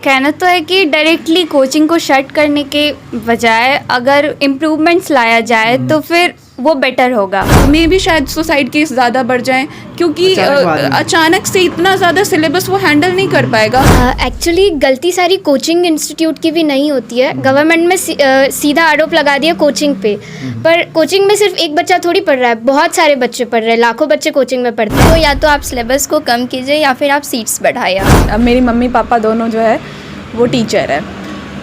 कहना तो है कि डायरेक्टली कोचिंग को शट करने के बजाय अगर इम्प्रूवमेंट्स लाया जाए तो फिर वो बेटर होगा। मे भी शायद सुसाइड केस ज़्यादा बढ़ जाएं क्योंकि अचानक से इतना ज़्यादा सिलेबस वो हैंडल नहीं कर पाएगा। एक्चुअली गलती सारी कोचिंग इंस्टीट्यूट की भी नहीं होती है। गवर्नमेंट में सीधा आरोप लगा दिया कोचिंग पे, पर कोचिंग में सिर्फ एक बच्चा थोड़ी पढ़ रहा है, बहुत सारे बच्चे पढ़ रहे हैं, लाखों बच्चे कोचिंग में पढ़ते हैं। तो या तो आप सिलेबस को कम कीजिए या फिर आप सीट्स बढ़ाइए। अब मेरी मम्मी पापा दोनों जो है वो टीचर है,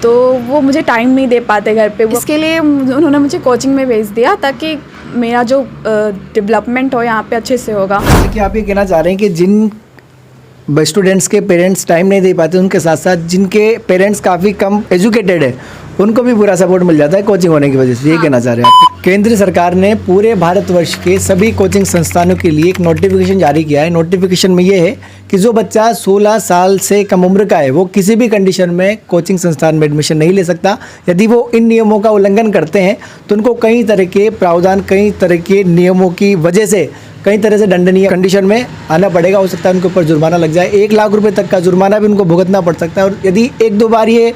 तो वो मुझे टाइम नहीं दे पाते घर पे। इसके लिए उन्होंने मुझे कोचिंग में भेज दिया ताकि मेरा जो डेवलपमेंट हो यहाँ पे अच्छे से होगा। देखिए, आप ये कहना चाह रहे हैं कि जिन स्टूडेंट्स के पेरेंट्स टाइम नहीं दे पाते, उनके साथ साथ जिनके पेरेंट्स काफ़ी कम एजुकेटेड है उनको भी पूरा सपोर्ट मिल जाता है कोचिंग होने की वजह से, ये कहना चाह रहे हैं आप। केंद्र सरकार ने पूरे भारतवर्ष के सभी कोचिंग संस्थानों के लिए एक नोटिफिकेशन जारी किया है। नोटिफिकेशन में ये है कि जो बच्चा 16 साल से कम उम्र का है वो किसी भी कंडीशन में कोचिंग संस्थान में एडमिशन नहीं ले सकता। यदि वो इन नियमों का उल्लंघन करते हैं तो उनको कई तरह के प्रावधान, कई तरह के नियमों की वजह से कई तरह से दंडनीय कंडीशन में आना पड़ेगा। हो सकता है उनके ऊपर जुर्माना लग जाए, 1 लाख रुपए तक का जुर्माना भी उनको भुगतना पड़ सकता है। और यदि 1-2 बार ये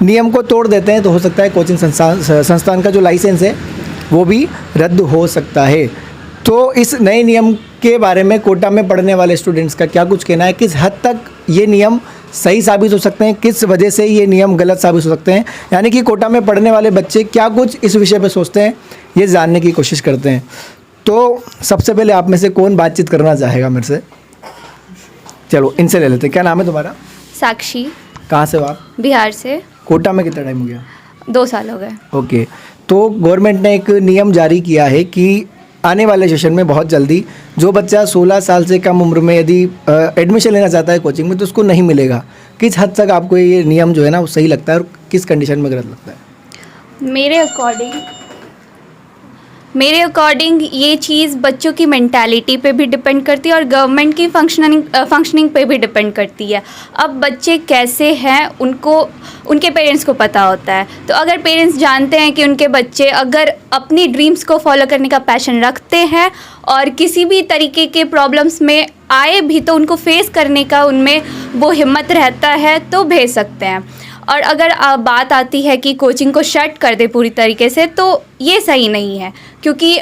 नियम को तोड़ देते हैं तो हो सकता है कोचिंग संस्थान का जो लाइसेंस है वो भी रद्द हो सकता है। तो इस नए नियम के बारे में कोटा में पढ़ने वाले स्टूडेंट्स का क्या कुछ कहना है, किस हद तक ये नियम सही साबित हो सकते हैं, किस वजह से ये नियम गलत साबित हो सकते हैं, यानी कि कोटा में पढ़ने वाले बच्चे क्या कुछ इस विषय पर सोचते हैं, ये जानने की कोशिश करते हैं। तो सबसे पहले आप में से कौन बातचीत करना चाहेगा मेरे से? चलो इनसे ले लेते हैं। क्या नाम है तुम्हारा? साक्षी। कहाँ से हो आप? बिहार से। कोटा में कितना टाइम हो गया? 2 साल हो गए। ओके, तो गवर्नमेंट ने एक नियम जारी किया है कि आने वाले सेशन में बहुत जल्दी जो बच्चा 16 साल से कम उम्र में यदि एडमिशन लेना चाहता है कोचिंग में तो उसको नहीं मिलेगा। किस हद तक आपको ये नियम जो है ना वो सही लगता है और किस कंडीशन में गलत लगता है? मेरे अकॉर्डिंग ये चीज़ बच्चों की मेंटालिटी पे भी डिपेंड करती है और गवर्नमेंट की फंक्शनिंग पे भी डिपेंड करती है। अब बच्चे कैसे हैं उनको उनके पेरेंट्स को पता होता है। तो अगर पेरेंट्स जानते हैं कि उनके बच्चे अगर अपनी ड्रीम्स को फॉलो करने का पैशन रखते हैं और किसी भी तरीके के प्रॉब्लम्स में आए भी तो उनको फेस करने का उनमें वो हिम्मत रहता है तो भेज सकते हैं। और अगर बात आती है कि कोचिंग को शट कर दे पूरी तरीके से तो ये सही नहीं है, क्योंकि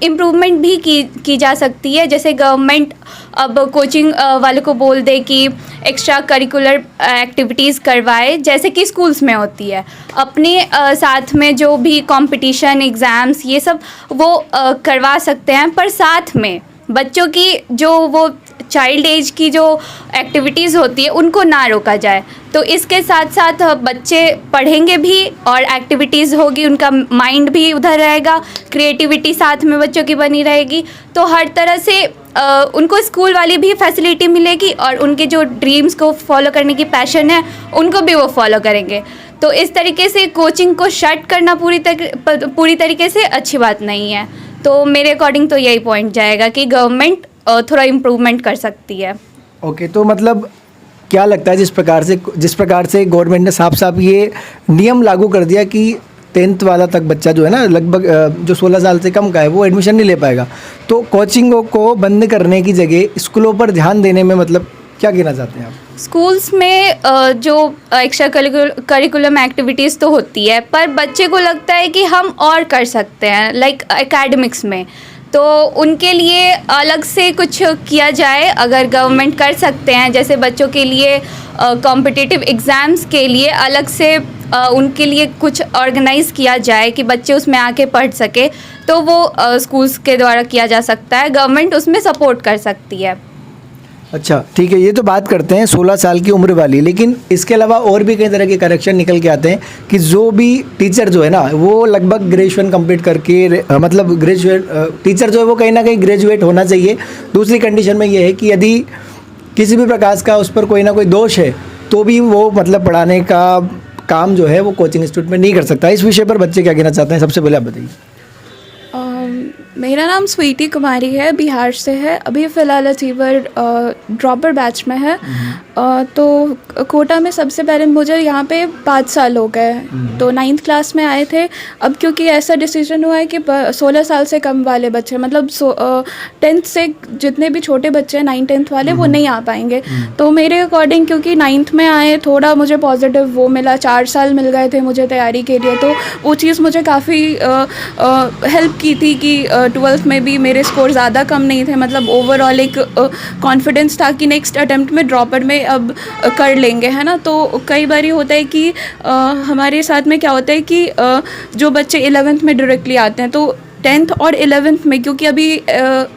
इम्प्रूवमेंट भी की जा सकती है। जैसे गवर्नमेंट अब कोचिंग वालों को बोल दे कि एक्स्ट्रा करिकुलर एक्टिविटीज़ करवाए जैसे कि स्कूल्स में होती है। अपने साथ में जो भी कंपटीशन, एग्ज़ाम्स ये सब वो करवा सकते हैं, पर साथ में बच्चों की जो वो चाइल्ड एज की जो एक्टिविटीज़ होती है उनको ना रोका जाए। तो इसके साथ साथ बच्चे पढ़ेंगे भी और एक्टिविटीज़ होगी, उनका माइंड भी उधर रहेगा, क्रिएटिविटी साथ में बच्चों की बनी रहेगी। तो हर तरह से उनको स्कूल वाली भी फैसिलिटी मिलेगी और उनके जो ड्रीम्स को फॉलो करने की पैशन है उनको भी वो फॉलो करेंगे। तो इस तरीके से कोचिंग को शट करना पूरी तरीके से अच्छी बात नहीं है। तो मेरे अकॉर्डिंग तो यही पॉइंट जाएगा कि गवर्नमेंट थोड़ा इम्प्रूवमेंट कर सकती है। ओके, तो मतलब क्या लगता है जिस प्रकार से गवर्नमेंट ने साफ साफ ये नियम लागू कर दिया कि 10th वाला तक बच्चा जो है ना लगभग जो 16 साल से कम का है वो एडमिशन नहीं ले पाएगा, तो कोचिंगों को बंद करने की जगह स्कूलों पर ध्यान देने में मतलब क्या कहना चाहते हैं आप? स्कूल्स में जो एक्स्ट्रा करिकुलम एक्टिविटीज़ तो होती है, पर बच्चे को लगता है कि हम और कर सकते हैं लाइक एकेडमिक्स में, तो उनके लिए अलग से कुछ किया जाए। अगर गवर्नमेंट कर सकते हैं जैसे बच्चों के लिए कॉम्पिटिटिव एग्ज़ाम्स के लिए अलग से उनके लिए कुछ ऑर्गेनाइज़ किया जाए कि बच्चे उसमें आके पढ़ सके, तो वो स्कूल्स के द्वारा किया जा सकता है। गवर्नमेंट उसमें सपोर्ट कर सकती है। अच्छा ठीक है, ये तो बात करते हैं 16 साल की उम्र वाली, लेकिन इसके अलावा और भी कई तरह के करेक्शन निकल के आते हैं कि जो भी टीचर जो है ना वो लगभग ग्रेजुएशन कंप्लीट करके मतलब टीचर जो है वो कहीं ना कहीं ग्रेजुएट होना चाहिए। दूसरी कंडीशन में ये है कि यदि किसी भी प्रकार का उस पर कोई ना कोई दोष है तो भी वो मतलब पढ़ाने का काम जो है वो कोचिंग इंस्टीट्यूट में नहीं कर सकता। इस विषय पर बच्चे क्या कहना चाहते हैं, सबसे पहले आप बताइए। मेरा नाम स्वीटी कुमारी है, बिहार से है। अभी फ़िलहाल अचीवर ड्रॉपर बैच में है। तो कोटा में सबसे पहले मुझे यहाँ पे 5 साल हो गए, तो 9th क्लास में आए थे। अब क्योंकि ऐसा डिसीजन हुआ है कि 16 साल से कम वाले बच्चे, मतलब 10th से जितने भी छोटे बच्चे हैं 9th 10th वाले, वो नहीं आ पाएंगे। तो मेरे अकॉर्डिंग क्योंकि 9th में आए, थोड़ा मुझे पॉजिटिव वो मिला, 4 साल मिल गए थे मुझे तैयारी के लिए, तो वो चीज़ मुझे काफ़ी हेल्प की थी कि 12th में भी मेरे स्कोर ज़्यादा कम नहीं थे, मतलब ओवरऑल एक कॉन्फिडेंस था कि नेक्स्ट अटेम्प्ट में ड्रॉपर में अब कर लेंगे, है ना। तो कई बार होता है कि हमारे साथ में क्या होता है कि जो बच्चे 11th में डायरेक्टली आते हैं, तो 10th और 11th में, क्योंकि अभी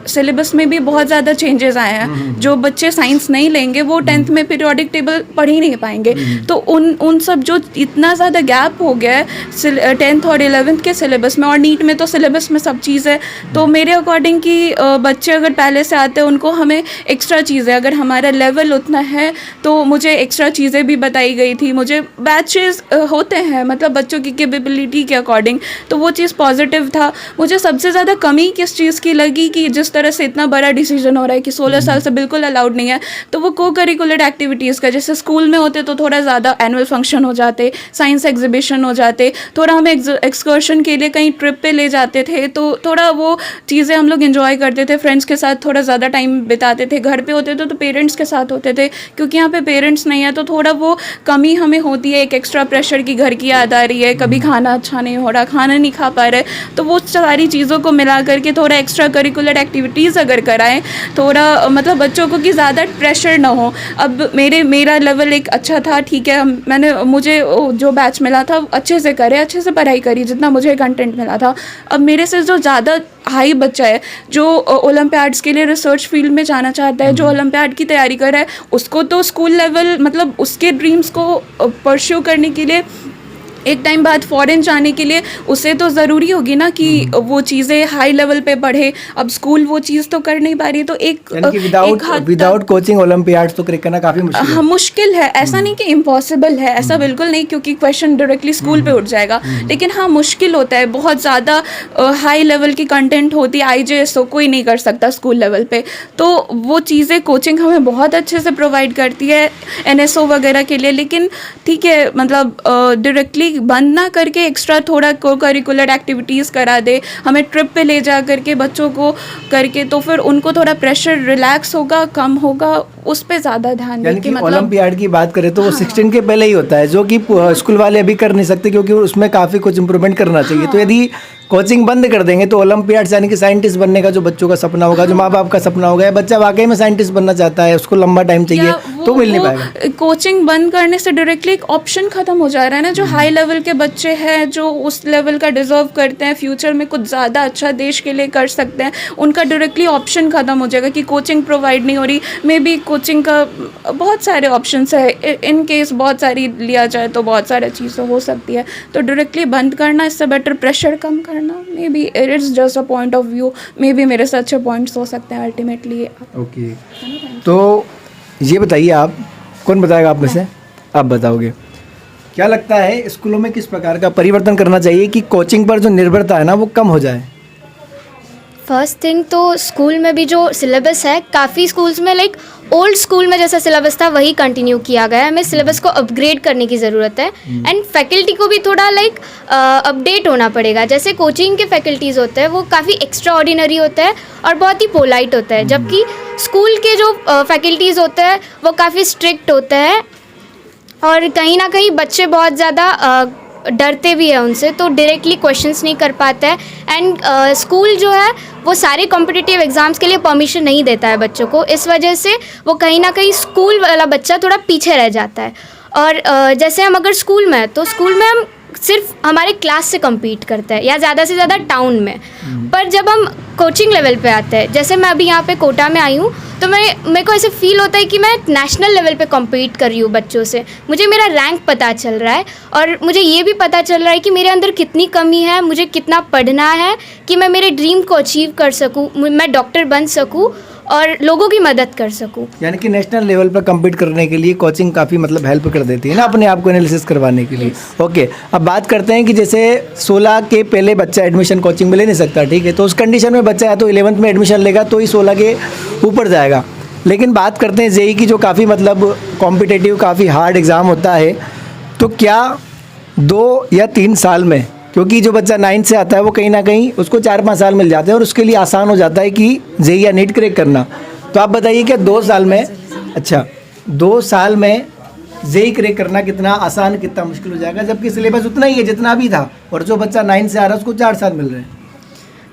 सिलेबस में भी बहुत ज़्यादा चेंजेस आए हैं, जो बच्चे साइंस नहीं लेंगे वो 10th में पीरियोडिक टेबल पढ़ ही नहीं पाएंगे। तो उन सब जो इतना ज़्यादा गैप हो गया है 10th और 11th के सिलेबस में, और नीट में तो सिलेबस में सब चीज़ है। तो मेरे अकॉर्डिंग कि बच्चे अगर पहले से आते हैं, उनको हमें एक्स्ट्रा चीज़ें, अगर हमारा लेवल उतना है तो मुझे एक्स्ट्रा चीज़ें भी बताई गई थी। मुझे बैचेस होते हैं, मतलब बच्चों की कैपेबिलिटी के अकॉर्डिंग, तो वो चीज़ पॉजिटिव था। मुझे सबसे ज़्यादा कमी किस चीज़ की लगी कि जिस तरह से इतना बड़ा डिसीजन हो रहा है कि 16 साल से बिल्कुल अलाउड नहीं है, तो वो को करिकुलर एक्टिविटीज़ का, जैसे स्कूल में होते तो थोड़ा ज़्यादा एनुअल फंक्शन हो जाते, साइंस एग्जीबिशन हो जाते, थोड़ा हमें एक्सकर्शन के लिए कहीं ट्रिप पे ले जाते थे, तो थोड़ा वो चीज़ें हम लोग इन्जॉय करते थे, फ्रेंड्स के साथ थोड़ा ज़्यादा टाइम बिताते थे। घर पे होते थे तो पेरेंट्स के साथ होते थे, क्योंकि यहाँ पे पेरेंट्स नहीं है तो थोड़ा वो कमी हमें होती है, एक एक्स्ट्रा प्रेशर की घर की याद आ रही है, कभी खाना अच्छा नहीं हो रहा, खाना नहीं खा पा रहे, तो वो सारी चीज़ों को मिला करके थोड़ा एक्स्ट्रा करिकुलर एक्टिविटीज़ अगर कराएं, थोड़ा मतलब बच्चों को कि ज़्यादा प्रेशर ना हो। अब मेरा लेवल एक अच्छा था, ठीक है, मुझे जो बैच मिला था अच्छे से करे, अच्छे से पढ़ाई करी, जितना मुझे कंटेंट मिला था। अब मेरे से जो ज़्यादा हाई बच्चा है, जो ओलंपियाड्स के लिए रिसर्च फील्ड में जाना चाहता है, जो ओलंपियाड की तैयारी कर रहा है, उसको तो स्कूल लेवल, मतलब उसके ड्रीम्स को परस्यू करने के लिए एक टाइम बाद फॉरेन जाने के लिए उसे तो ज़रूरी होगी ना कि वो चीज़ें हाई लेवल पे पढ़े। अब स्कूल वो चीज़ तो कर नहीं पा रही, तो एक विदाउट कोचिंग ओलंपियाड्स तो क्रैक करना काफ़ी मुश्किल है। हाँ, मुश्किल है, ऐसा नहीं कि इम्पॉसिबल है, ऐसा बिल्कुल नहीं, क्योंकि क्वेश्चन डायरेक्टली स्कूल पे उठ जाएगा, लेकिन हाँ मुश्किल होता है, बहुत ज़्यादा हाई लेवल की कंटेंट होती है, IJS तो कोई नहीं कर सकता स्कूल लेवल पे, तो वो चीज़ें कोचिंग हमें बहुत अच्छे से प्रोवाइड करती है NSO वगैरह के लिए। लेकिन ठीक है, मतलब डायरेक्टली बंद ना करके एक्स्ट्रा थोड़ा को करिकुलर एक्टिविटीज़ करा दे, हमें ट्रिप पे ले जा करके बच्चों को करके, तो फिर उनको थोड़ा प्रेशर रिलैक्स होगा, कम होगा, उस पे ज़्यादा ध्यान दें कि मतलब ओलंपियाड की बात करें तो वो 16 के पहले ही होता है, जो कि स्कूल वाले अभी कर नहीं सकते, क्योंकि उसमें काफ़ी कुछ इंप्रूवमेंट करना चाहिए। तो यदि कोचिंग बंद कर देंगे तो ओलंपियाड यानी कि साइंटिस्ट बनने का जो बच्चों का सपना होगा, जो माँ बाप का सपना होगा, बच्चा वाकई में साइंटिस्ट बनना चाहता है, उसको लंबा टाइम चाहिए, तो मिल नहीं पाएगा। कोचिंग बंद करने से डायरेक्टली एक ऑप्शन खत्म हो जा रहा है ना। जो हाई लेवल के बच्चे हैं, जो उस लेवल का डिजर्व करते हैं, फ्यूचर में कुछ ज़्यादा अच्छा देश के लिए कर सकते हैं, उनका डायरेक्टली ऑप्शन खत्म हो जाएगा कि कोचिंग प्रोवाइड नहीं हो रही। मे बी कोचिंग का बहुत सारे ऑप्शंस है, इन केस बहुत सारी लिया जाए तो बहुत सारी चीज़ें हो सकती है, तो डायरेक्टली बंद करना इससे बेटर प्रेशर कम करना। May be it is just a point of view, may be मेरे से अच्छे पॉइंट्स हो सकते हैं अल्टीमेटली। ओके, तो ये बताइए, आप कौन बताएगा आप में से? आप बताओगे, क्या लगता है स्कूलों में किस प्रकार का परिवर्तन करना चाहिए कि कोचिंग पर जो निर्भरता है ना वो कम हो जाए? फर्स्ट थिंग तो स्कूल में भी जो सिलेबस है, काफ़ी स्कूल्स में लाइक ओल्ड स्कूल में जैसा सिलेबस था वही कंटिन्यू किया गया है। हमें सिलेबस को अपग्रेड करने की ज़रूरत है, एंड फैकल्टी को भी थोड़ा लाइक अपडेट होना पड़ेगा। जैसे कोचिंग के फैकल्टीज़ होते हैं वो काफ़ी एक्स्ट्रा ऑर्डिनरी होता है और बहुत ही पोलाइट होता है, जबकि स्कूल के जो फैकल्टीज़ होते हैं वो काफ़ी स्ट्रिक्ट होते हैं, और कहीं ना कहीं बच्चे बहुत ज़्यादा डरते भी हैं उनसे, तो डायरेक्टली क्वेश्चंस नहीं कर पाते हैं। एंड स्कूल जो है वो सारे कॉम्पिटिटिव एग्ज़ाम्स के लिए परमिशन नहीं देता है बच्चों को, इस वजह से वो कहीं ना कहीं स्कूल वाला बच्चा थोड़ा पीछे रह जाता है। और जैसे हम अगर स्कूल में हैं तो स्कूल में हम सिर्फ हमारे क्लास से compete करते हैं या ज़्यादा से ज़्यादा टाउन में, पर जब हम कोचिंग लेवल पे आते हैं, जैसे मैं अभी यहाँ पे कोटा में आई हूँ, तो मेरे को ऐसे फील होता है कि मैं नेशनल लेवल पे compete कर रही हूँ बच्चों से। मुझे मेरा रैंक पता चल रहा है और मुझे ये भी पता चल रहा है कि मेरे अंदर कितनी कमी है, मुझे कितना पढ़ना है कि मैं मेरे ड्रीम को अचीव कर सकूँ, मैं डॉक्टर बन सकूँ और लोगों की मदद कर सकूं। यानी कि नेशनल लेवल पर कम्पीट करने के लिए कोचिंग काफ़ी मतलब हेल्प कर देती है ना, अपने आप को एनालिसिस करवाने के लिए। ओके, अब बात करते हैं कि जैसे 16 के पहले बच्चा एडमिशन कोचिंग में ले नहीं सकता, ठीक है, तो उस कंडीशन में बच्चा या तो 11th में एडमिशन लेगा तो ही 16 के ऊपर जाएगा। लेकिन बात करते हैं जेई की, जो काफ़ी मतलब कॉम्पिटिटिव, काफ़ी हार्ड एग्ज़ाम होता है, तो क्या 2 या 3 साल में, क्योंकि जो बच्चा 9 से आता है वो कहीं ना कहीं उसको 4-5 साल मिल जाते हैं और उसके लिए आसान हो जाता है कि जेई या नीट क्रैक करना, तो आप बताइए क्या 2 साल में, अच्छा 2 साल में जेई क्रैक करना कितना आसान, कितना मुश्किल हो जाएगा, जबकि सिलेबस उतना ही है जितना भी था, और जो बच्चा 9 से आ रहा है उसको 4 साल मिल रहे हैं।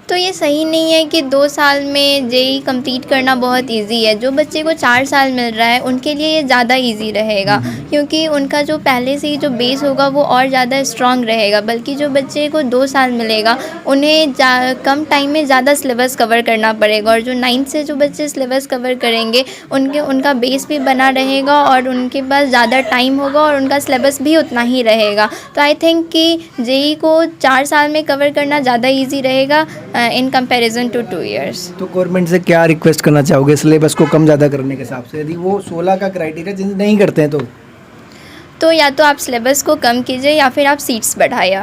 तो ये सही नहीं है कि 2 साल में जेई कंप्लीट करना बहुत इजी है। जो बच्चे को 4 साल मिल रहा है उनके लिए ये ज़्यादा इजी रहेगा, क्योंकि उनका जो पहले से ही जो बेस होगा वो और ज़्यादा स्ट्रांग रहेगा। बल्कि जो बच्चे को 2 साल मिलेगा उन्हें कम टाइम में ज़्यादा सिलेबस कवर करना पड़ेगा, और जो 9th से जो बच्चे सिलेबस कवर करेंगे उनका बेस भी बना रहेगा और उनके पास ज़्यादा टाइम होगा और उनका सिलेबस भी उतना ही रहेगा। तो आई थिंक कि जेई को 4 साल में कवर करना ज़्यादा ईजी रहेगा इन कंपैरिजन टू 2 years। तो गवर्नमेंट से क्या रिक्वेस्ट करना चाहोगे सिलेबस को कम ज़्यादा करने के हिसाब से, यदि वो 16 का क्राइटेरिया चेंज नहीं करते हैं तो या तो आप सिलेबस को कम कीजिए या फिर आप सीट्स बढ़ाइए।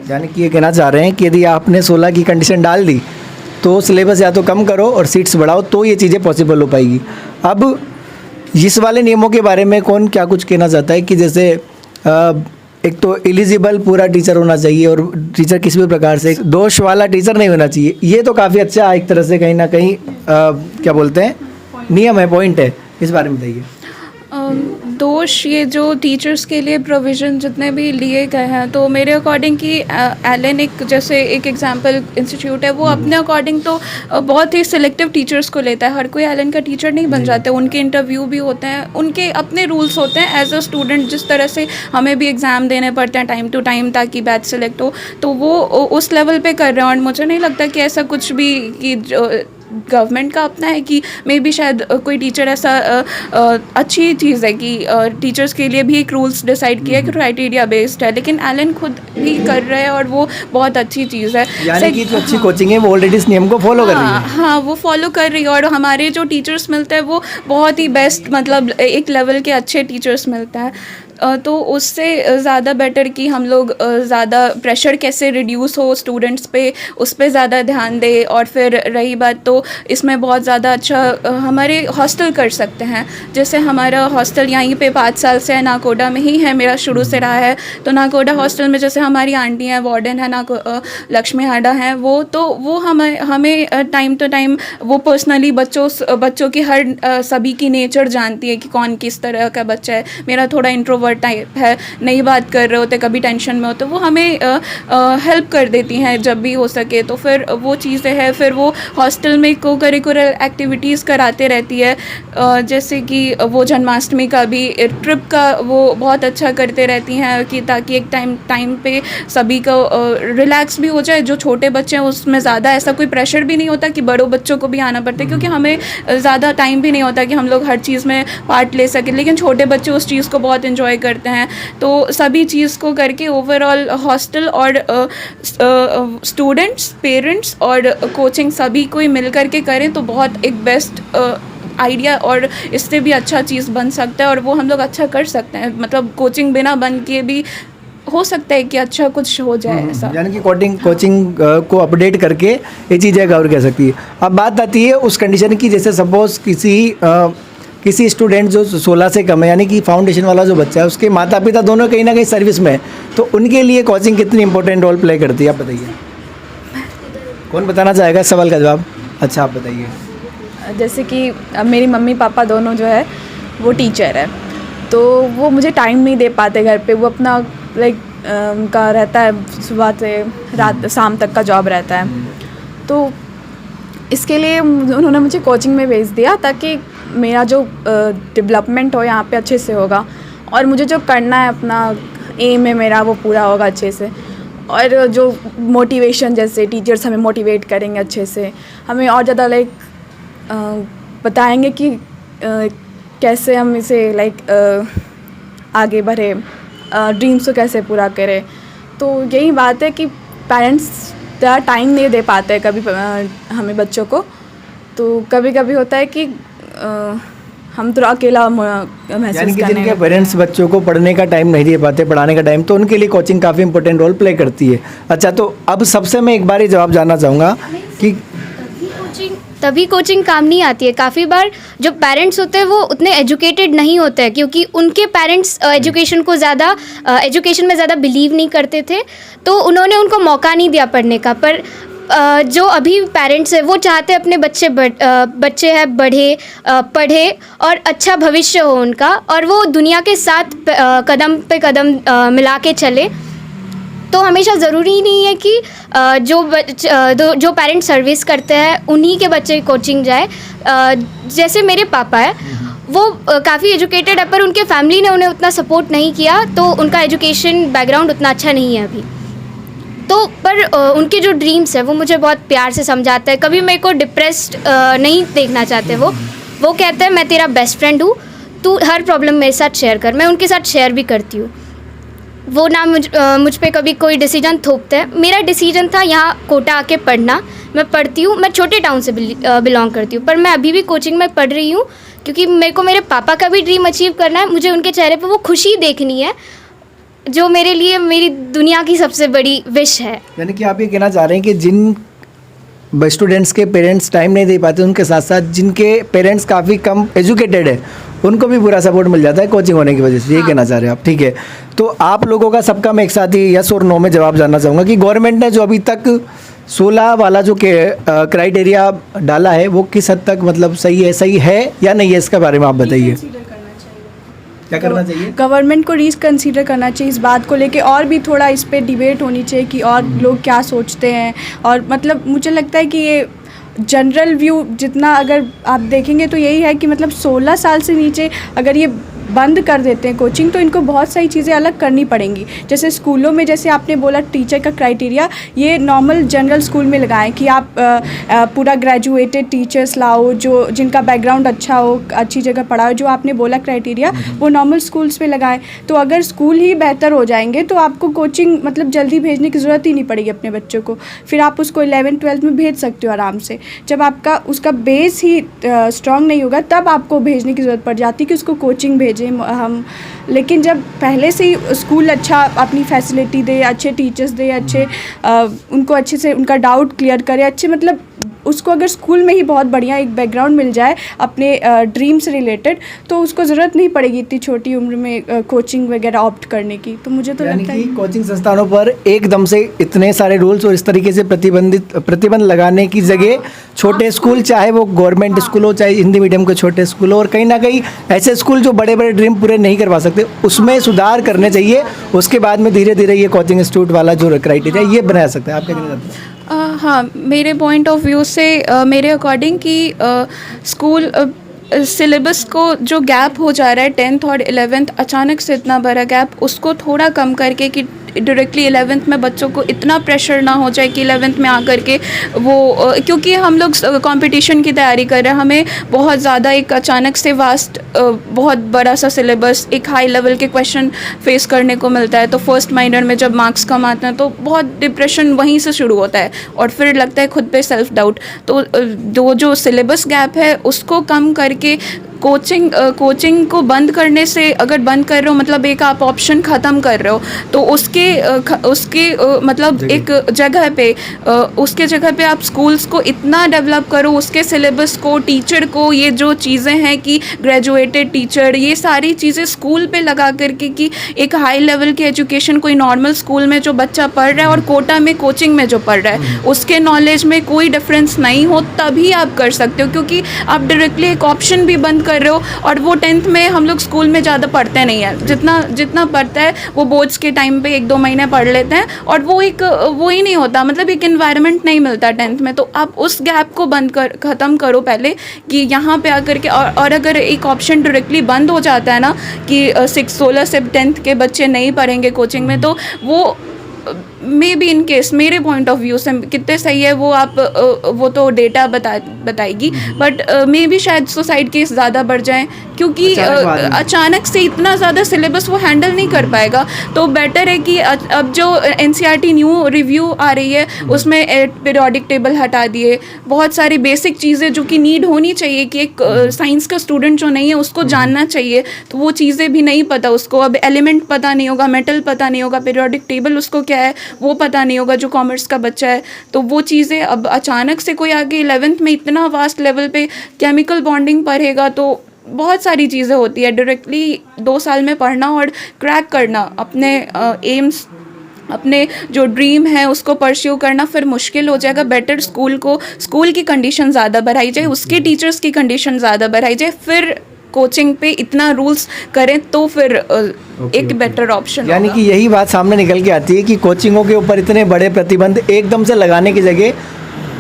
यानी कि ये कहना चाह रहे हैं कि यदि आपने 16 की कंडीशन डाल दी तो सिलेबस या तो कम करो और सीट्स बढ़ाओ, तो ये चीज़ें पॉसिबल हो पाएगी। अब इस वाले नियमों के बारे में कौन क्या कुछ कहना चाहता है कि जैसे एक तो एलिजिबल पूरा टीचर होना चाहिए और टीचर किसी भी प्रकार से दोष वाला टीचर नहीं होना चाहिए, ये तो काफ़ी अच्छा एक तरह से कहीं ना कहीं क्या बोलते हैं नियम है, पॉइंट है, इस बारे में बताइए। दोष ये जो टीचर्स के लिए प्रोविज़न जितने भी लिए गए हैं, तो मेरे अकॉर्डिंग कि एलन एक जैसे एक एग्जांपल इंस्टीट्यूट है, वो अपने अकॉर्डिंग तो बहुत ही सिलेक्टिव टीचर्स को लेता है। हर कोई एलन का टीचर नहीं बन जाता, उनके इंटरव्यू भी होते हैं, उनके अपने रूल्स होते हैं। एज अ स्टूडेंट जिस तरह से हमें भी एग्ज़ाम देने पड़ते हैं टाइम टू टाइम ताकि बैच सेलेक्ट हो, तो वो उस लेवल पर कर रहे हैं। और मुझे नहीं लगता कि ऐसा कुछ भी कि गवर्नमेंट का अपना है कि मे बी शायद कोई टीचर ऐसा अच्छी चीज़ है कि टीचर्स के लिए भी एक रूल्स डिसाइड किया है कि क्राइटेरिया बेस्ड है, लेकिन एलन खुद भी कर रहे हैं और वो बहुत अच्छी चीज़ है। यानी कि जो अच्छी कोचिंग है वो ऑलरेडी इस नियम को फॉलो कर रही है। हाँ, वो फॉलो कर रही है और हमारे जो टीचर्स मिलते हैं वो बहुत ही बेस्ट, मतलब एक लेवल के अच्छे टीचर्स मिलते हैं। तो उससे ज़्यादा बेटर कि हम लोग ज़्यादा प्रेशर कैसे रिड्यूस हो स्टूडेंट्स पे, उस पे ज़्यादा ध्यान दें। और फिर रही बात तो इसमें बहुत ज़्यादा अच्छा हमारे हॉस्टल कर सकते हैं। जैसे हमारा हॉस्टल यहीं पे 5 साल से है, नाकोडा में ही है, मेरा शुरू से रहा है। तो नाकोडा हॉस्टल में जैसे हमारी आंटी हैं, वार्डन है, लक्ष्मी हाडा हैं, वो हमें टाइम टू टाइम वो पर्सनली बच्चों की हर सभी की नेचर जानती है कि कौन किस तरह का बच्चा है। मेरा थोड़ा इंट्रोवर्ट टाइप है, नहीं बात कर रहे होते, कभी टेंशन में होते, वो हमें हेल्प कर देती हैं जब भी हो सके। तो फिर वो चीज़ें हैं। फिर वो हॉस्टल में को करिकुलर एक्टिविटीज़ कराते रहती है, जैसे कि वो जन्माष्टमी का भी ट्रिप का वो बहुत अच्छा करते रहती हैं कि ताकि एक टाइम पे सभी को रिलैक्स भी हो जाए। जो छोटे बच्चे हैं उसमें ज़्यादा ऐसा कोई प्रेशर भी नहीं होता कि बड़ों बच्चों को भी आना पड़ता है, क्योंकि हमें ज़्यादा टाइम भी नहीं होता कि हम लोग हर चीज़ में पार्ट ले सकें, लेकिन छोटे बच्चे उस चीज़ को बहुत इन्जॉय करते हैं। तो सभी चीज़ को करके ओवरऑल हॉस्टल और स्टूडेंट्स, पेरेंट्स और कोचिंग सभी को ही मिल करके करें तो बहुत एक बेस्ट आइडिया और इससे भी अच्छा चीज़ बन सकता है और वो हम लोग अच्छा कर सकते हैं। मतलब कोचिंग बिना बन के भी हो सकता है कि अच्छा कुछ हो जाए ऐसा। यानी कि कोचिंग को अपडेट करके ये चीज़ें कवर कर सकती है। अब बात आती है उस कंडीशन की, जैसे सपोज किसी स्टूडेंट जो 16 से कम है, यानी कि फाउंडेशन वाला जो बच्चा है, उसके माता पिता दोनों कहीं ना कहीं सर्विस में है, तो उनके लिए कोचिंग कितनी इंपॉर्टेंट रोल प्ले करती है, आप बताइए। कौन बताना चाहेगा इस सवाल का जवाब? अच्छा, आप बताइए। जैसे कि मेरी मम्मी पापा दोनों जो है वो टीचर है, तो वो मुझे टाइम नहीं दे पाते घर पे। वो अपना उनका रहता है सुबह से रात शाम तक का जॉब रहता है, तो इसके लिए उन्होंने मुझे कोचिंग में भेज दिया ताकि मेरा जो डेवलपमेंट हो यहाँ पे अच्छे से होगा और मुझे जो करना है अपना एम है मेरा वो पूरा होगा अच्छे से। और जो मोटिवेशन, जैसे टीचर्स हमें मोटिवेट करेंगे अच्छे से, हमें और ज़्यादा बताएंगे कि कैसे हम इसे आगे बढ़े, ड्रीम्स को कैसे पूरा करें। तो यही बात है कि पेरेंट्स ज़्यादा टाइम नहीं दे पाते कभी हमें बच्चों को, तो कभी कभी होता है कि हम थोड़ा अकेला महसूस यानी कि करने जिनके लगते पेरेंट्स बच्चों को पढ़ने का टाइम नहीं दे पाते, पढ़ाने का टाइम, तो उनके लिए कोचिंग काफ़ी इंपॉर्टेंट रोल प्ले करती है। अच्छा, तो अब सबसे मैं एक बार ही जवाब जानना चाहूँगा कि तभी कोचिंग काम नहीं आती है। काफ़ी बार जो पेरेंट्स होते हैं वो उतने एजुकेटेड नहीं होते हैं, क्योंकि उनके पेरेंट्स एजुकेशन में ज़्यादा बिलीव नहीं करते थे, तो उन्होंने उनको मौका नहीं दिया पढ़ने का। पर जो अभी पेरेंट्स हैं वो चाहते हैं अपने बच्चे हैं पढ़े और अच्छा भविष्य हो उनका, और वो दुनिया के साथ कदम पे कदम मिला के चले। तो हमेशा ज़रूरी नहीं है कि जो पेरेंट्स सर्विस करते हैं उन्हीं के बच्चे कोचिंग जाए। जैसे मेरे पापा है, वो काफ़ी एजुकेटेड है, पर उनके फैमिली ने उन्हें उतना सपोर्ट नहीं किया, तो उनका एजुकेशन बैकग्राउंड उतना अच्छा नहीं है अभी। तो पर उनके जो ड्रीम्स है वो मुझे बहुत प्यार से समझाते हैं। कभी मेरे को डिप्रेस्ड नहीं देखना चाहते वो कहते हैं मैं तेरा बेस्ट फ्रेंड हूँ, तू हर प्रॉब्लम मेरे साथ शेयर कर। मैं उनके साथ शेयर भी करती हूँ। वो ना मुझ पे कभी कोई डिसीजन थोपते हैं। मेरा डिसीजन था यहाँ कोटा आके पढ़ना। मैं पढ़ती हूँ, मैं छोटे टाउन से बिलोंग करती हूँ, पर मैं अभी भी कोचिंग में पढ़ रही हूँ, क्योंकि मेरे को मेरे पापा का भी ड्रीम अचीव करना है। मुझे उनके चेहरे पे वो खुशी देखनी है, जो मेरे लिए मेरी दुनिया की सबसे बड़ी विश है। यानी कि आप ये कहना चाह रहे हैं कि जिन स्टूडेंट्स के पेरेंट्स टाइम नहीं दे पाते, उनके साथ साथ जिनके पेरेंट्स काफ़ी कम एजुकेटेड है, उनको भी पूरा सपोर्ट मिल जाता है कोचिंग होने की वजह से। ये कहना चाह रहे हैं आप, ठीक है। तो आप लोगों का सबका मैं एक साथ ही यस और नो में जवाब जानना चाहूँगा कि गवर्नमेंट ने जो अभी तक 16 वाला जो क्राइटेरिया डाला है वो किस हद तक मतलब सही है या नहीं है, इसके बारे में आप बताइए। क्या करना चाहिए? गवर्नमेंट को रिकंसीडर करना चाहिए इस बात को लेके, और भी थोड़ा इस पे डिबेट होनी चाहिए कि और लोग क्या सोचते हैं। और मतलब मुझे लगता है कि ये जनरल व्यू जितना अगर आप देखेंगे तो यही है कि मतलब 16 साल से नीचे अगर ये बंद कर देते हैं कोचिंग, तो इनको बहुत सारी चीज़ें अलग करनी पड़ेंगी। जैसे स्कूलों में, जैसे आपने बोला टीचर का क्राइटेरिया, ये नॉर्मल जनरल स्कूल में लगाएं कि आप पूरा ग्रेजुएटेड टीचर्स लाओ जो जिनका बैकग्राउंड अच्छा हो, अच्छी जगह पढ़ाओ। जो आपने बोला क्राइटेरिया वो नॉर्मल स्कूल्स में लगाएं। तो अगर स्कूल ही बेहतर हो जाएंगे तो आपको कोचिंग मतलब जल्दी भेजने की ज़रूरत ही नहीं पड़ेगी अपने बच्चों को। फिर आप उसको 11th-12th में भेज सकते हो आराम से। जब आपका उसका बेस ही स्ट्रॉन्ग नहीं होगा तब आपको भेजने की ज़रूरत पड़ जाती है कि उसको कोचिंग भेजें हम। लेकिन जब पहले से ही स्कूल अच्छा अपनी फैसिलिटी दे, अच्छे टीचर्स दे, अच्छे उनको अच्छे से उनका डाउट क्लियर करे, अच्छे मतलब उसको अगर स्कूल में ही बहुत बढ़िया एक बैकग्राउंड मिल जाए अपने ड्रीम से रिलेटेड, तो उसको ज़रूरत नहीं पड़ेगी इतनी छोटी उम्र में कोचिंग वगैरह ऑप्ट करने की। तो मुझे तो लगता है कि कोचिंग संस्थानों पर एकदम से इतने सारे रूल्स और इस तरीके से प्रतिबंध लगाने की जगह छोटे स्कूल, चाहे वो गवर्नमेंट स्कूल हो चाहे हिंदी मीडियम के छोटे स्कूल हो, और कहीं ना कहीं ऐसे स्कूल जो बड़े बड़े ड्रीम पूरे नहीं करवा सकते, उसमें सुधार करने चाहिए। उसके बाद में धीरे धीरे ये कोचिंग इंस्टीट्यूट वाला जो क्राइटेरिया ये बनाया सकता है। आप क्या कहना चाहते हैं? हाँ, मेरे पॉइंट ऑफ व्यू से मेरे अकॉर्डिंग कि स्कूल सिलेबस को जो गैप हो जा रहा है 10th और 11th, अचानक से इतना बड़ा गैप, उसको थोड़ा कम करके कि डायरेक्टली 11th में बच्चों को इतना प्रेशर ना हो जाए कि 11th में आकर के वो, क्योंकि हम लोग कंपटीशन की तैयारी कर रहे हैं, हमें बहुत ज़्यादा एक अचानक से वास्ट बहुत बड़ा सा सिलेबस, एक हाई लेवल के क्वेश्चन फेस करने को मिलता है। तो फर्स्ट माइनर में जब मार्क्स कम आते हैं तो बहुत डिप्रेशन वहीं से शुरू होता है और फिर लगता है खुद पे सेल्फ डाउट। तो जो सिलेबस गैप है उसको कम करके कोचिंग को बंद करने से, अगर बंद कर रहे हो मतलब एक आप ऑप्शन ख़त्म कर रहे हो, तो उसके मतलब एक जगह पे उसके जगह पे आप स्कूल्स को इतना डेवलप करो, उसके सिलेबस को, टीचर को, ये जो चीज़ें हैं कि ग्रेजुएटेड टीचर, ये सारी चीज़ें स्कूल पे लगा करके कि एक हाई लेवल की एजुकेशन कोई नॉर्मल स्कूल में जो बच्चा पढ़ रहा है और कोटा में कोचिंग में जो पढ़ रहा है उसके नॉलेज में कोई डिफरेंस नहीं हो, तभी आप कर सकते हो। क्योंकि आप डायरेक्टली एक ऑप्शन भी बंद कर रहे हो, और वो 10th में हम लोग स्कूल में ज़्यादा पढ़ते नहीं है, जितना पढ़ता है वो बोर्ड्स के टाइम पे 1-2 महीने पढ़ लेते हैं, और वो ही नहीं होता, मतलब एक एनवायरनमेंट नहीं मिलता 10th में। तो आप उस गैप को ख़त्म करो पहले कि यहाँ पे आकर के, और अगर एक ऑप्शन डायरेक्टली बंद हो जाता है ना कि 16 से 10th के बच्चे नहीं पढ़ेंगे कोचिंग में, तो वो मे बी इन केस, मेरे पॉइंट ऑफ व्यू से कितने सही है वो आप वो तो डेटा बताएगी, बट मे बी शायद सुसाइड केस ज़्यादा बढ़ जाएं, क्योंकि अचानक से इतना ज़्यादा सिलेबस वो हैंडल नहीं कर पाएगा। तो बेटर है कि अब जो NCERT न्यू रिव्यू आ रही है उसमें पीरियोडिक टेबल हटा दिए, बहुत सारी बेसिक चीज़ें जो कि नीड होनी चाहिए कि एक साइंस का स्टूडेंट जो नहीं है उसको जानना चाहिए, तो वो चीज़ें भी नहीं पता उसको। अब एलिमेंट पता नहीं होगा, मेटल पता नहीं होगा, पीरियोडिक टेबल उसको क्या है वो पता नहीं होगा जो कॉमर्स का बच्चा है। तो वो चीज़ें अब अचानक से कोई आगे 11th में इतना वास्ट लेवल पे केमिकल बॉन्डिंग पढ़ेगा तो बहुत सारी चीज़ें होती है। डायरेक्टली 2 साल में पढ़ना और क्रैक करना अपने एम्स, अपने जो ड्रीम है उसको परस्यू करना फिर मुश्किल हो जाएगा। बेटर स्कूल की कंडीशन ज़्यादा बढ़ाई जाए, उसके टीचर्स की कंडीशन ज़्यादा बढ़ाई जाए, फिर कोचिंग पे इतना रूल्स करें तो फिर एक बेटर ऑप्शन। यानी कि यही बात सामने निकल के आती है कि कोचिंगों के ऊपर इतने बड़े प्रतिबंध एकदम से लगाने की जगह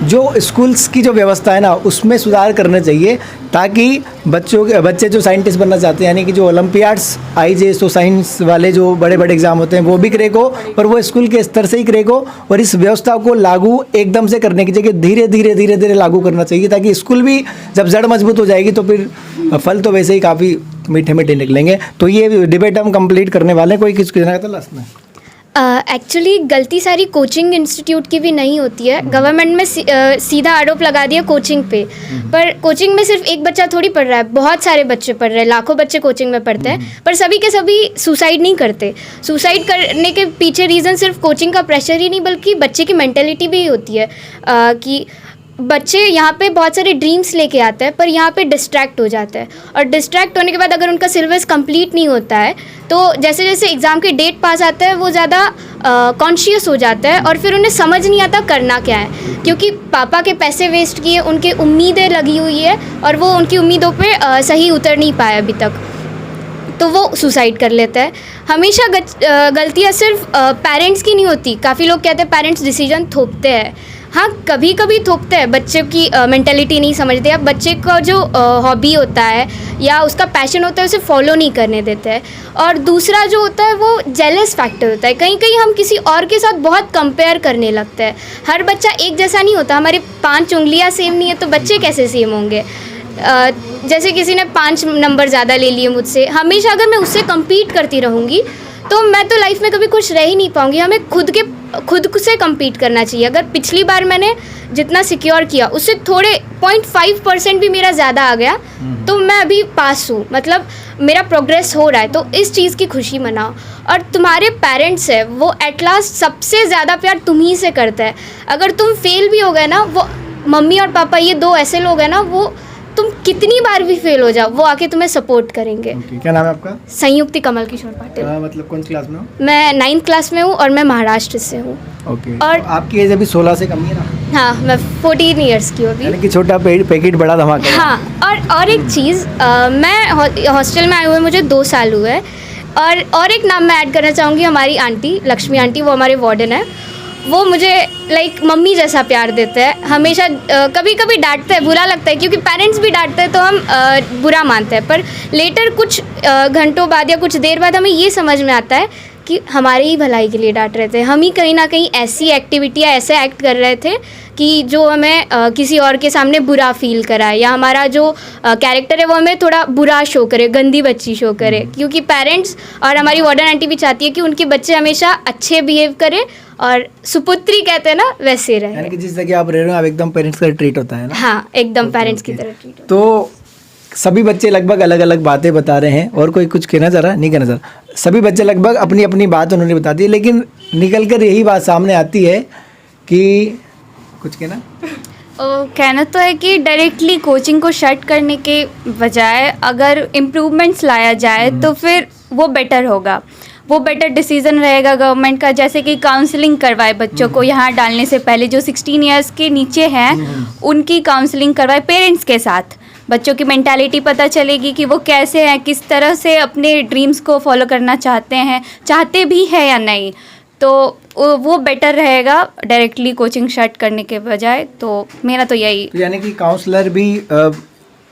जो स्कूल्स की जो व्यवस्था है ना उसमें सुधार करना चाहिए, ताकि बच्चे जो साइंटिस्ट बनना चाहते हैं, यानी कि जो ओलंपियाड्स IJS तो साइंस वाले जो बड़े बड़े एग्जाम होते हैं वो भी क्रैक हो, और वो स्कूल के स्तर से ही क्रैक हो। और इस व्यवस्था को लागू एकदम से करने की जगह धीरे धीरे लागू करना चाहिए, ताकि स्कूल भी जब जड़ मजबूत हो जाएगी तो फिर फल तो वैसे ही काफ़ी मीठे मीठे निकलेंगे। तो ये डिबेट हम कंप्लीट करने वाले हैं। कोई किस कहना था लास्ट में? एक्चुअली गलती सारी कोचिंग इंस्टीट्यूट की भी नहीं होती है। गवर्नमेंट में सीधा आरोप लगा दिया कोचिंग पे, पर कोचिंग में सिर्फ एक बच्चा थोड़ी पढ़ रहा है, बहुत सारे बच्चे पढ़ रहे हैं, लाखों बच्चे कोचिंग में पढ़ते हैं, पर सभी के सभी सुसाइड नहीं करते। सुसाइड करने के पीछे रीज़न सिर्फ कोचिंग का प्रेशर ही नहीं बल्कि बच्चे की मेंटेलिटी भी होती है कि बच्चे यहाँ पे बहुत सारे ड्रीम्स लेके आते हैं पर यहाँ पे डिस्ट्रैक्ट हो जाते हैं, और डिस्ट्रैक्ट होने के बाद अगर उनका सिलेबस कंप्लीट नहीं होता है तो जैसे जैसे एग्ज़ाम के डेट पास आता है वो ज़्यादा कॉन्शियस हो जाता है और फिर उन्हें समझ नहीं आता करना क्या है, क्योंकि पापा के पैसे वेस्ट किए, उनके उम्मीदें लगी हुई है और वो उनकी उम्मीदों पे सही उतर नहीं पाया अभी तक, तो वो सुसाइड कर लेता है। हमेशा गलतियाँ सिर्फ पेरेंट्स की नहीं होती। काफ़ी लोग कहते हैं पेरेंट्स डिसीजन थोपते हैं, हाँ कभी कभी थोपते हैं, बच्चे की मेंटालिटी नहीं समझते, या बच्चे का जो हॉबी होता है या उसका पैशन होता है उसे फॉलो नहीं करने देते हैं। और दूसरा जो होता है वो जेलस फैक्टर होता है, कहीं कहीं हम किसी और के साथ बहुत कंपेयर करने लगते हैं। हर बच्चा एक जैसा नहीं होता, हमारी 5 उंगलियां सेम नहीं है तो बच्चे कैसे सेम होंगे। जैसे किसी ने 5 नंबर ज़्यादा ले लिए मुझसे, हमेशा अगर मैं उससे कम्पीट करती रहूँगी तो मैं तो लाइफ में कभी कुछ रह ही नहीं पाऊँगी। हमें खुद से कम्पीट करना चाहिए। अगर पिछली बार मैंने जितना सिक्योर किया उससे थोड़े 0.5% भी मेरा ज़्यादा आ गया तो मैं अभी पास हूँ, मतलब मेरा प्रोग्रेस हो रहा है, तो इस चीज़ की खुशी मनाओ। और तुम्हारे पेरेंट्स है वो एट लास्ट सबसे ज़्यादा प्यार तुम ही से करता है। अगर तुम फेल भी हो गए ना, वो मम्मी और पापा ये 2 ऐसे लोग हैं ना, वो तुम कितनी बार भी फेल हो जाओ वो आके तुम्हें सपोर्ट करेंगे। क्या नाम है आपका? संयुक्ति कमल किशोर पाटिल। मतलब कौन सी क्लास में हो? मैं 9th क्लास में हूँ और मैं महाराष्ट्र से हूँ। ओके। और तो आपकी एज अभी 16 से कम ही है ना? हाँ, मैं 14 ईयर्स की हूँ अभी। यानी कि छोटा पैकेट बड़ा धमाका। हाँ, और एक चीज़, मैं हॉस्टल में आए हुए मुझे 2 साल हुए हैं, और एक नाम मैं ऐड करना चाहूँगी, हमारी आंटी लक्ष्मी आंटी, वो हमारे वार्डन है। वो मुझे लाइक मम्मी जैसा प्यार देते हैं हमेशा। कभी कभी डांटते हैं, बुरा लगता है क्योंकि पेरेंट्स भी डांटते हैं तो हम बुरा मानते हैं, पर लेटर कुछ घंटों बाद या कुछ देर बाद हमें ये समझ में आता है कि हमारे ही भलाई के लिए डांट रहे थे। हम ही कहीं ना कहीं ऐसी एक्टिविटी या ऐसे एक्ट कर रहे थे कि जो हमें किसी और के सामने बुरा फील कराए, या हमारा जो कैरेक्टर है वो हमें थोड़ा बुरा शो करे, गंदी बच्ची शो करे। क्योंकि पेरेंट्स और हमारी वार्डन आंटी भी चाहती है कि उनके बच्चे हमेशा अच्छे बिहेव करें और सुपुत्री कहते हैं ना वैसे रहे। यानी कि जिस जगह आप रह रहे हो आप एकदम पेरेंट्स का ट्रीट होता है ना? हाँ, एकदम पेरेंट्स की तरह ट्रीट होता है। तो सभी बच्चे लगभग अलग अलग बातें बता रहे हैं, और कोई कुछ कहना चाह रहा है? नहीं कहना चाह रहा। सभी बच्चे लगभग अपनी अपनी बात उन्होंने बता दी, लेकिन निकल कर यही बात सामने आती है कि कुछ कहना कहना तो है कि डायरेक्टली कोचिंग को शट करने के बजाय अगर इम्प्रूवमेंट्स लाया जाए तो फिर वो बेटर होगा, वो बेटर डिसीज़न रहेगा गवर्नमेंट का। जैसे कि काउंसलिंग करवाए बच्चों को यहाँ डालने से पहले, जो 16 ईयर्स के नीचे हैं उनकी काउंसलिंग करवाए पेरेंट्स के साथ। बच्चों की मेंटालिटी पता चलेगी कि वो कैसे हैं, किस तरह से अपने ड्रीम्स को फॉलो करना चाहते भी है या नहीं, तो वो बेटर रहेगा डायरेक्टली कोचिंग शट करने के बजाय। तो मेरा तो यही। यानी कि काउंसलर भी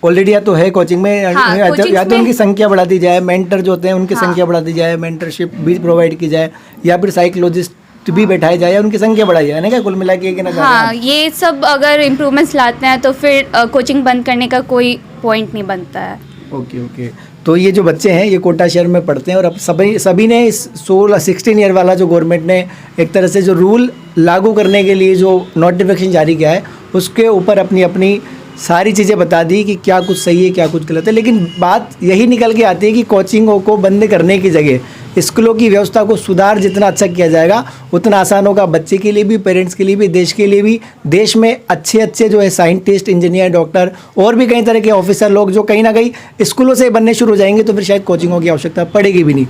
ऑलरेडी या तो है कोचिंग में, हाँ, या तो उनकी संख्या बढ़ा दी जाए, मेंटर जो होते हैं उनकी संख्या बढ़ा दी जाए, मेंटरशिप भी प्रोवाइड की जाए, या फिर साइकोलॉजिस्ट भी बैठाए जाए, या उनकी संख्या बढ़ाई जाए, क्या कुल मिला के हाँ, ये सब अगर इम्प्रूवमेंट्स लाते हैं तो फिर कोचिंग बंद करने का कोई पॉइंट नहीं बनता है। ओके। तो ये जो बच्चे हैं ये कोटा शहर में पढ़ते हैं, और अब सभी ने इस 16 ईयर वाला जो गवर्नमेंट ने एक तरह से जो रूल लागू करने के लिए जो नोटिफिकेशन जारी किया है उसके ऊपर अपनी अपनी सारी चीज़ें बता दी कि क्या कुछ सही है क्या कुछ गलत है। लेकिन बात यही निकल के आती है कि कोचिंगों को बंद करने की जगह स्कूलों की व्यवस्था को सुधार जितना अच्छा किया जाएगा उतना आसान होगा बच्चे के लिए भी, पेरेंट्स के लिए भी, देश के लिए भी। देश में अच्छे अच्छे जो है साइंटिस्ट, इंजीनियर, डॉक्टर और भी कई तरह के ऑफिसर लोग जो कहीं ना कहीं स्कूलों से बनने शुरू हो जाएंगे तो फिर शायद कोचिंगों की आवश्यकता पड़ेगी भी नहीं।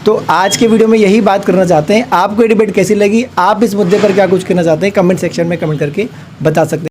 तो आज के वीडियो में यही बात करना चाहते हैं। आपको ये डिबेट कैसी लगी, आप इस मुद्दे पर क्या कुछ कहना चाहते हैं, कमेंट सेक्शन में कमेंट करके बता सकते हैं।